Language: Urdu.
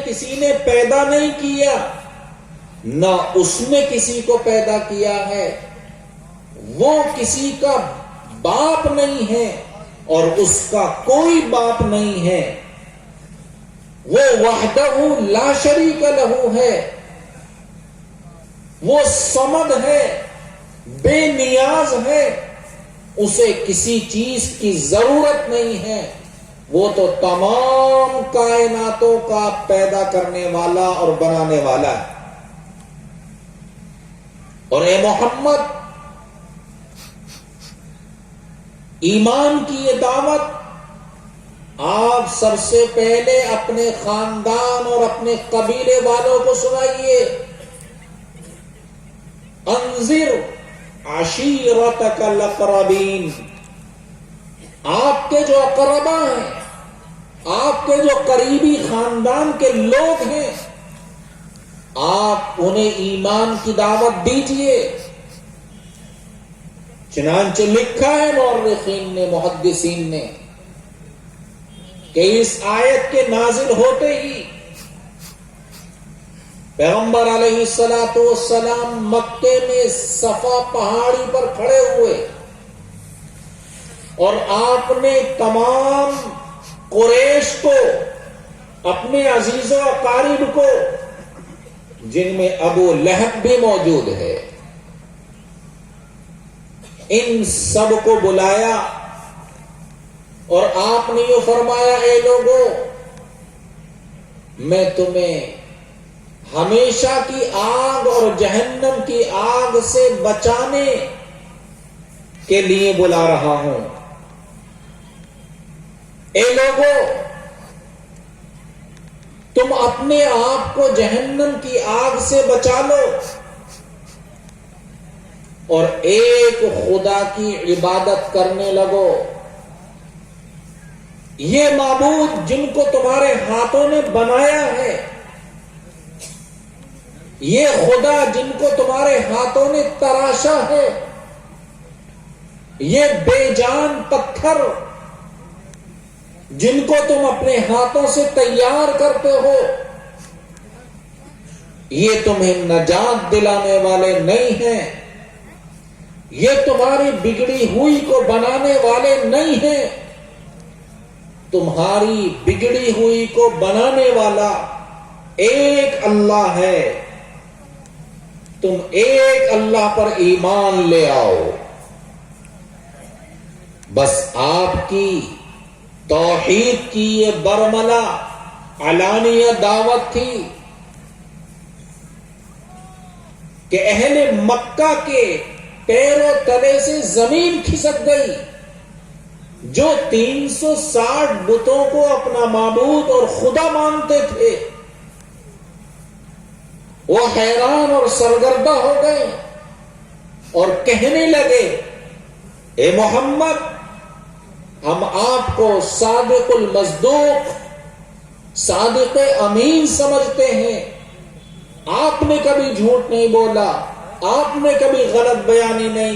کسی نے پیدا نہیں کیا، نہ اس نے کسی کو پیدا کیا ہے، وہ کسی کا باپ نہیں ہے اور اس کا کوئی باپ نہیں ہے، وہ وحدہ لا شریک لہ ہے، وہ صمد ہے، بے نیاز ہے، اسے کسی چیز کی ضرورت نہیں ہے، وہ تو تمام کائناتوں کا پیدا کرنے والا اور بنانے والا ہے۔ اور اے محمد، ایمان کی یہ دعوت آپ سب سے پہلے اپنے خاندان اور اپنے قبیلے والوں کو سنائیے۔ انذر عشیرتک الاقربین، آپ کے جو اقربا ہیں، آپ کے جو قریبی خاندان کے لوگ ہیں، آپ انہیں ایمان کی دعوت دیجیے۔ چنانچہ لکھا ہے مورخین نے، محدثین نے، کہ اس آیت کے نازل ہوتے ہی پیغمبر علیہ الصلوۃ والسلام مکے میں صفا پہاڑی پر کھڑے ہوئے اور آپ نے تمام قریش کو، اپنے عزیز و اقارب کو، جن میں ابو لہب بھی موجود ہے، ان سب کو بلایا اور آپ نے یہ فرمایا، اے لوگوں، میں تمہیں ہمیشہ کی آگ اور جہنم کی آگ سے بچانے کے لیے بلا رہا ہوں۔ اے لوگوں، تم اپنے آپ کو جہنم کی آگ سے بچا لو اور ایک خدا کی عبادت کرنے لگو۔ یہ معبود جن کو تمہارے ہاتھوں نے بنایا ہے، یہ خدا جن کو تمہارے ہاتھوں نے تراشا ہے، یہ بے جان پتھر جن کو تم اپنے ہاتھوں سے تیار کرتے ہو، یہ تمہیں نجات دلانے والے نہیں ہیں، یہ تمہاری بگڑی ہوئی کو بنانے والے نہیں ہیں۔ تمہاری بگڑی ہوئی کو بنانے والا ایک اللہ ہے، تم ایک اللہ پر ایمان لے آؤ۔ بس آپ کی توحید کی یہ برملا علانیہ دعوت تھی کہ اہل مکہ کے پیروں تلے سے زمین کھسک گئی۔ جو 360 بتوں کو اپنا معبود اور خدا مانتے تھے، وہ حیران اور سرگردہ ہو گئے اور کہنے لگے، اے محمد، ہم آپ کو صادق المصدوق، صادق امین سمجھتے ہیں، آپ نے کبھی جھوٹ نہیں بولا، آپ نے کبھی غلط بیانی نہیں